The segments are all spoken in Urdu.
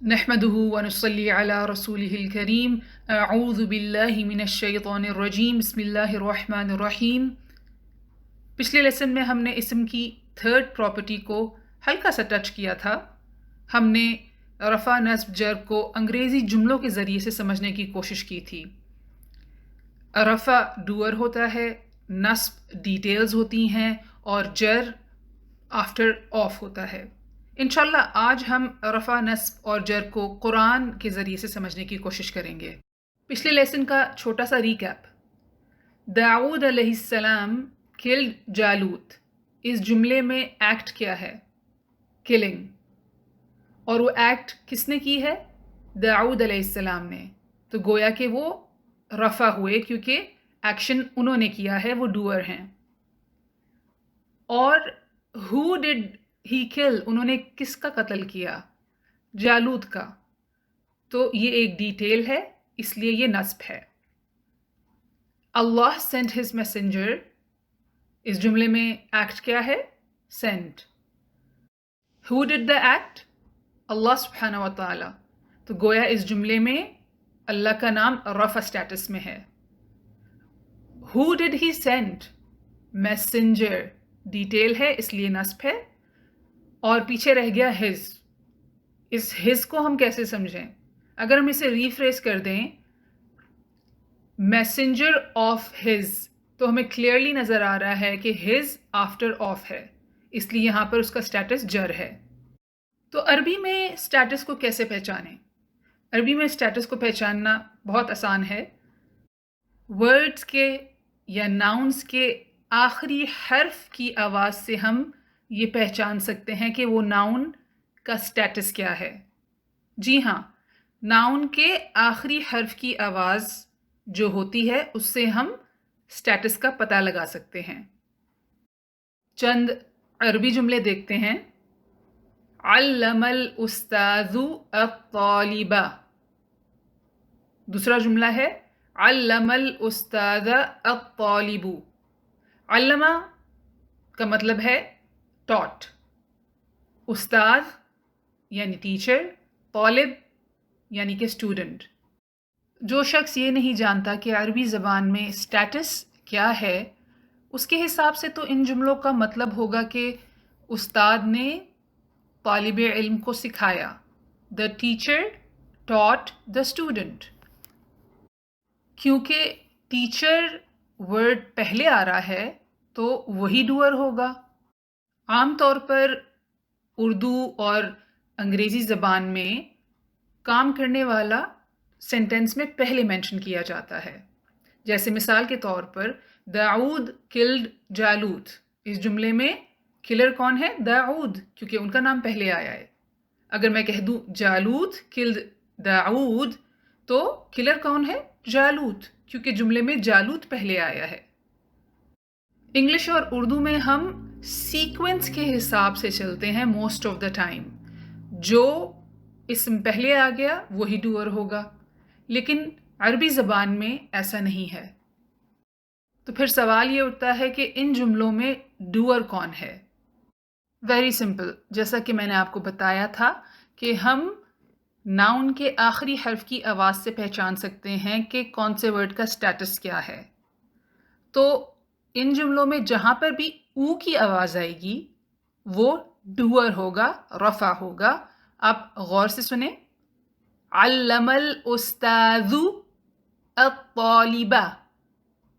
نحمده ونصلي على رسوله الكريم اعوذ باللہ من الشیطان الرجیم بسم اللہ الرحمن الرحیم۔ پچھلے لیسن میں ہم نے اسم کی تھرڈ پراپرٹی کو ہلکا سا ٹچ کیا تھا۔ ہم نے رفع نصب جر کو انگریزی جملوں کے ذریعے سے سمجھنے کی کوشش کی تھی۔ رفع ڈوئر ہوتا ہے، نصب ڈیٹیلز ہوتی ہیں اور جر آفٹر آف ہوتا ہے۔ انشاءاللہ آج ہم رفع نصب اور جر کو قرآن کے ذریعے سے سمجھنے کی کوشش کریں گے۔ پچھلے لیسن کا چھوٹا سا ریکیپ۔ داؤد علیہ السلام کلڈ جالوت، اس جملے میں ایکٹ کیا ہے؟ کلنگ۔ اور وہ ایکٹ کس نے کی ہے؟ داؤد علیہ السلام نے۔ تو گویا کہ وہ رفع ہوئے کیونکہ ایکشن انہوں نے کیا ہے، وہ ڈوئر ہیں۔ اور who did he kill، انہوں نے کس کا قتل کیا؟ جالوت کا۔ تو یہ ایک ڈیٹیل ہے، اس لیے یہ نصب ہے۔ اللہ sent his messenger، اس جملے میں ایکٹ کیا ہے؟ sent۔ who did the act؟ اللہ سبحانہ و تعالی۔ تو گویا اس جملے میں اللہ کا نام رفع سٹیٹس میں ہے۔ who did he send؟ messenger detail ہے اس لیے نصب ہے، اور پیچھے رہ گیا his۔ اس his کو ہم کیسے سمجھیں؟ اگر ہم اسے ریفریز کر دیں میسنجر آف his، تو ہمیں کلیئرلی نظر آ رہا ہے کہ his آفٹر آف ہے، اس لیے یہاں پر اس کا سٹیٹس جر ہے۔ تو عربی میں سٹیٹس کو کیسے پہچانیں؟ عربی میں سٹیٹس کو پہچاننا بہت آسان ہے۔ ورڈز کے یا ناؤنز کے آخری حرف کی آواز سے ہم یہ پہچان سکتے ہیں کہ وہ ناؤن کا سٹیٹس کیا ہے۔ جی ہاں، ناؤن کے آخری حرف کی آواز جو ہوتی ہے اس سے ہم سٹیٹس کا پتہ لگا سکتے ہیں۔ چند عربی جملے دیکھتے ہیں۔ علم الاستاذ الطالبہ۔ دوسرا جملہ ہے علم الاستاذ الطالب۔ علمہ کا مطلب ہے ٹاٹ، استاذ یعنی ٹیچر، طالب یعنی کہ اسٹوڈنٹ۔ جو شخص یہ نہیں جانتا کہ عربی زبان میں سٹیٹس کیا ہے، اس کے حساب سے تو ان جملوں کا مطلب ہوگا کہ استاد نے طالب علم کو سکھایا۔ The teacher taught the student۔ کیونکہ ٹیچر ورڈ پہلے آ رہا ہے تو وہی ڈوئر ہوگا۔ عام طور پر اردو اور انگریزی زبان میں کام کرنے والا سینٹینس میں پہلے مینشن کیا جاتا ہے۔ جیسے مثال کے طور پر داؤد کلڈ جالوت، اس جملے میں کلر کون ہے؟ داؤد، کیونکہ ان کا نام پہلے آیا ہے۔ اگر میں کہہ دوں جالوت کلڈ داؤد، تو کلر کون ہے؟ جالوت، کیونکہ جملے میں جالوت پہلے آیا ہے۔ انگلش اور اردو میں ہم سیکوینس کے حساب سے چلتے ہیں موسٹ آف دا ٹائم۔ جو اسم پہلے آ گیا وہی ڈوئر ہوگا، لیکن عربی زبان میں ایسا نہیں ہے۔ تو پھر سوال یہ اٹھتا ہے کہ ان جملوں میں ڈوئر کون ہے؟ ویری سمپل، جیسا کہ میں نے آپ کو بتایا تھا کہ ہم ناؤن کے آخری حرف کی آواز سے پہچان سکتے ہیں کہ کون سے ورڈ کا سٹیٹس کیا ہے۔ تو ان جملوں میں جہاں پر بھی او کی آواز آئے گی وہ ڈوئر ہوگا، رفع ہوگا۔ آپ غور سے سنیں۔ علم الاستاذ الطالبہ،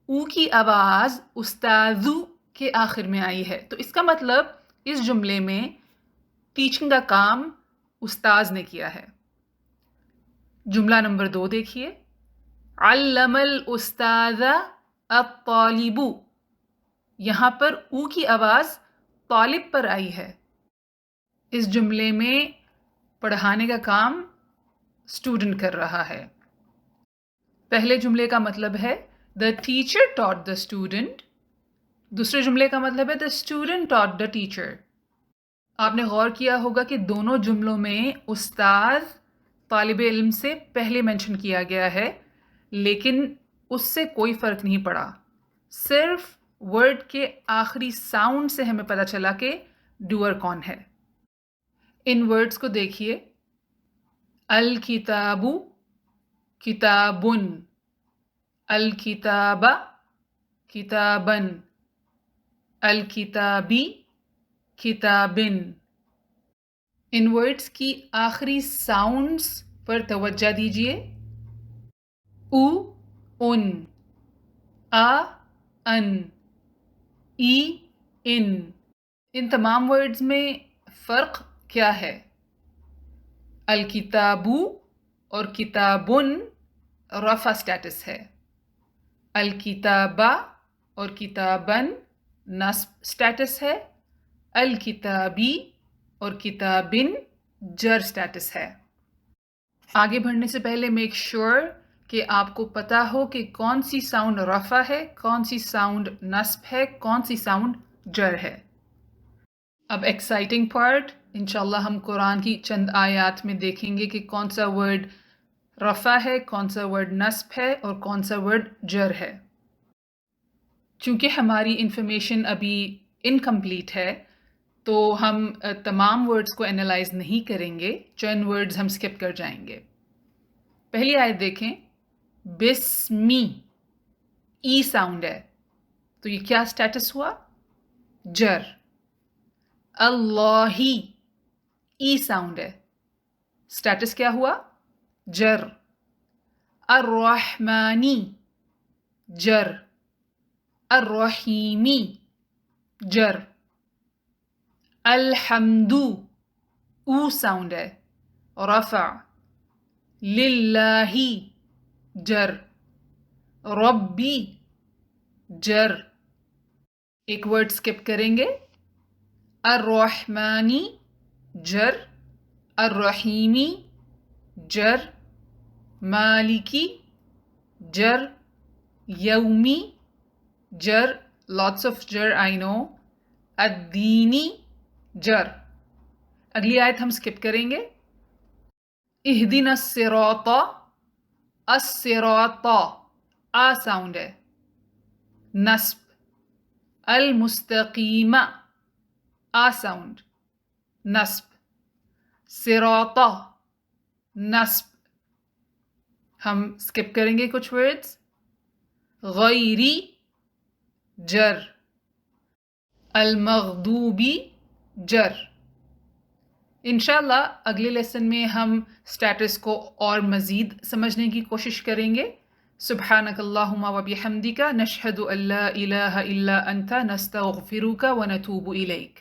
او کی آواز استاذ کے آخر میں آئی ہے، تو اس کا مطلب اس جملے میں ٹیچنگ کا کام استاذ نے کیا ہے۔ جملہ نمبر 2 دیکھیے۔ علم الاستاذ الطالب، یہاں پر او کی آواز طالب پر آئی ہے۔ اس جملے میں پڑھانے کا کام اسٹوڈنٹ کر رہا ہے۔ پہلے جملے کا مطلب ہے the teacher taught the student، دوسرے جملے کا مطلب ہے the student taught the teacher۔ آپ نے غور کیا ہوگا کہ دونوں جملوں میں استاذ طالب علم سے پہلے مینشن کیا گیا ہے، لیکن اس سے کوئی فرق نہیں پڑا۔ صرف ورڈ کے آخری ساؤنڈ سے ہمیں پتہ چلا کہ ڈوئر کون ہے۔ ان ورڈز کو دیکھیے۔ الکتابو کتابن، الکتاب کتابن، الکتابی کتابن۔ ان ورڈز کی آخری ساؤنڈز پر توجہ دیجیے۔ او ان، آ ان، ای ان تمام ورڈز میں فرق کیا ہے؟ الکتابو اور کتابن رفع سٹیٹس ہے، الکتابہ اور کتابن نصب سٹیٹس ہے، الکتابی اور کتابن جر سٹیٹس ہے۔ آگے بڑھنے سے پہلے میک شور کہ آپ کو پتا ہو کہ کون سی ساؤنڈ رفع ہے، کون سی ساؤنڈ نصب ہے، کون سی ساؤنڈ جر ہے۔ اب ایکسائٹنگ پارٹ، انشاءاللہ ہم قرآن کی چند آیات میں دیکھیں گے کہ کون سا ورڈ رفع ہے، کون سا ورڈ نصب ہے اور کون سا ورڈ جر ہے۔ چونکہ ہماری انفارمیشن ابھی انکمپلیٹ ہے تو ہم تمام ورڈز کو انالائز نہیں کریں گے، چند ورڈز ہم سکپ کر جائیں گے۔ پہلی آیت دیکھیں، بسمی، ای ساؤنڈ ہے تو یہ کیا سٹیٹس ہوا؟ جر۔ اللہی، ای ساؤنڈ ہے، سٹیٹس کیا ہوا؟ جر۔ الرحمانی، جر۔ الرحیمی، جر۔ الحمدو، او ساؤنڈ ہے، رفع۔ للہ، جر۔ ربی، جر۔ ایک ورڈ سکپ کریں گے، الرحمانی، جر۔ الرحیمی، جر۔ مالکی، جر۔ یومی، جر، lots of جر I know۔ الدینی، جر۔ اگلی آیت ہم سکپ کریں گے، اہدنا الصراط، الصراط، آ ساؤنڈ ہے، نصب۔ المستقیم، آ ساؤنڈ، نصب۔ صراط، نصب۔ ہم سکپ کریں گے کچھ ورڈز، غیری، جر۔ المغضوبی، جر۔ انشاءاللہ اگلے لیسن میں ہم سٹیٹس کو اور مزید سمجھنے کی کوشش کریں گے۔ سبحانک اللہم و بحمدک، نشہد ان لا الہ الا انت، نستغفرک و نتوب الیک۔